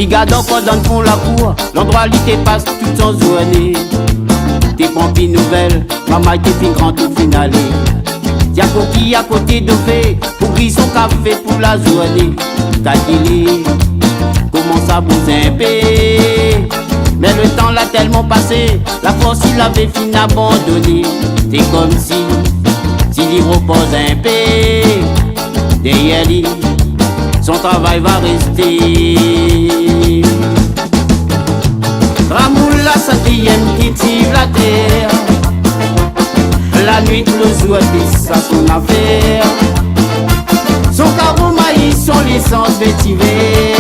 Brigade encore donne pour la cour, l'endroit lui te passe tout en journée. T'es pompiers nouvelles, maman t'es fin grand tout finale. Y'a coquille à côté de fait, pour gris son café pour la journée. T'as qu'il commence à bouger un peu. Mais le temps l'a tellement passé, la force il avait fini abandonné. C'est comme s'il y repose un peu. Derrière lui, son travail va rester. Ramoul la centième qui tire la terre. La nuit, le jour, c'est ça son affaire. Son carreau maïs, son licence vétiver.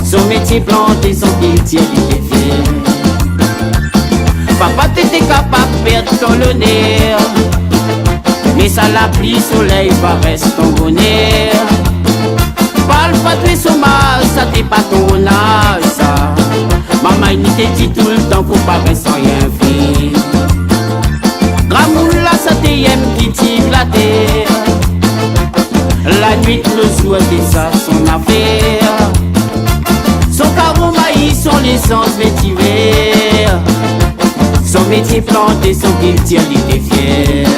Son métier planté, son métier il est fier. Papa t'étais capable de perdre ton honneur, mais ça la pluie, soleil paraît ton bonheur. Parle pas de son mal, ça t'est pas ton âge ça. Maman il te dit tout le temps pour pas rester sans rien faire. Ramoul la centième qui tire la terre. La nuit, le jour, c'est ça son affaire. Son carreau maïs, son licence vétiver. Son métier planté, son qu'il tire, il est fier.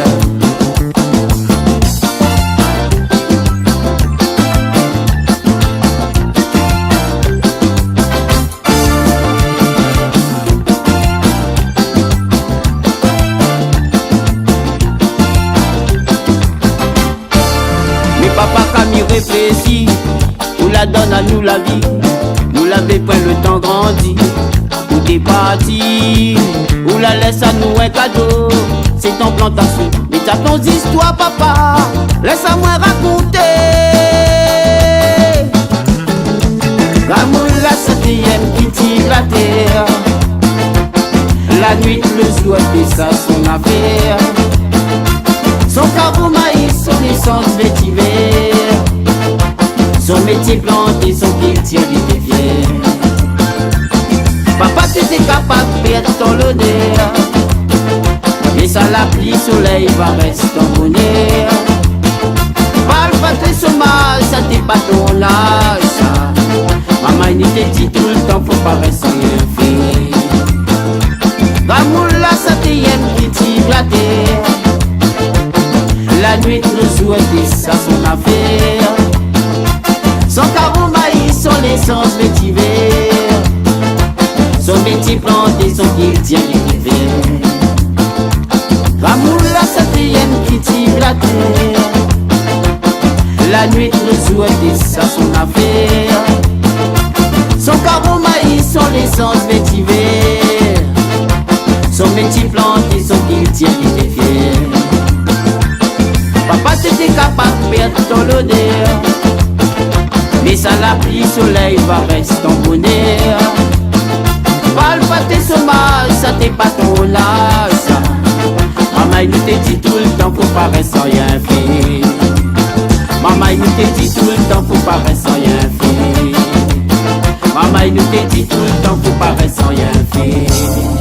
Mais papa quand il réfléchit, nous la donne à nous la vie. Nous l'avait pris le temps grandi, où t'es parti, ou la laisse à nous un cadeau. C'est ton plantation, mais t'as ton histoire papa, laisse-moi raconter. L'amour la centième qui tire la terre. La nuit, le jour, c'est ça son affaire. Son carreau maïs, son essence vétiver. Son métier planté, son qu'il tire, il est fier. Papa t'étais capable de perdre ton honneur, mais ça la pluie, soleil va rester ton bonheur. Parle pas de son mal, ça t'est pas ton âge ça. Maman il te dit tout le temps, faut pas rester sans rien faire. L'amour la centième qui tire la terre. La nuit, le jour, c'est ça son affaire. Son carreau maïs, son essence vétiver. Son métier planté, son qu'il tient l'hiver. L'amour la centième qui tire la terre. La nuit, le jour, c'est ça son affaire. Son carreau maïs, son essence vétiver. Son métier planté, son qu'il tient l'hiver. Papa t'étais capable de perdre ton honneur, mais ça la pluie, soleil va rester ton bonheur. Parle pas de son mal, ça t'est pas ton âge ça. Maman il te dit tout le temps, faut pas rester sans rien faire. Maman il te dit tout le temps, faut pas rester sans rien faire. Maman il te dit tout le temps, faut pas rester sans rien faire.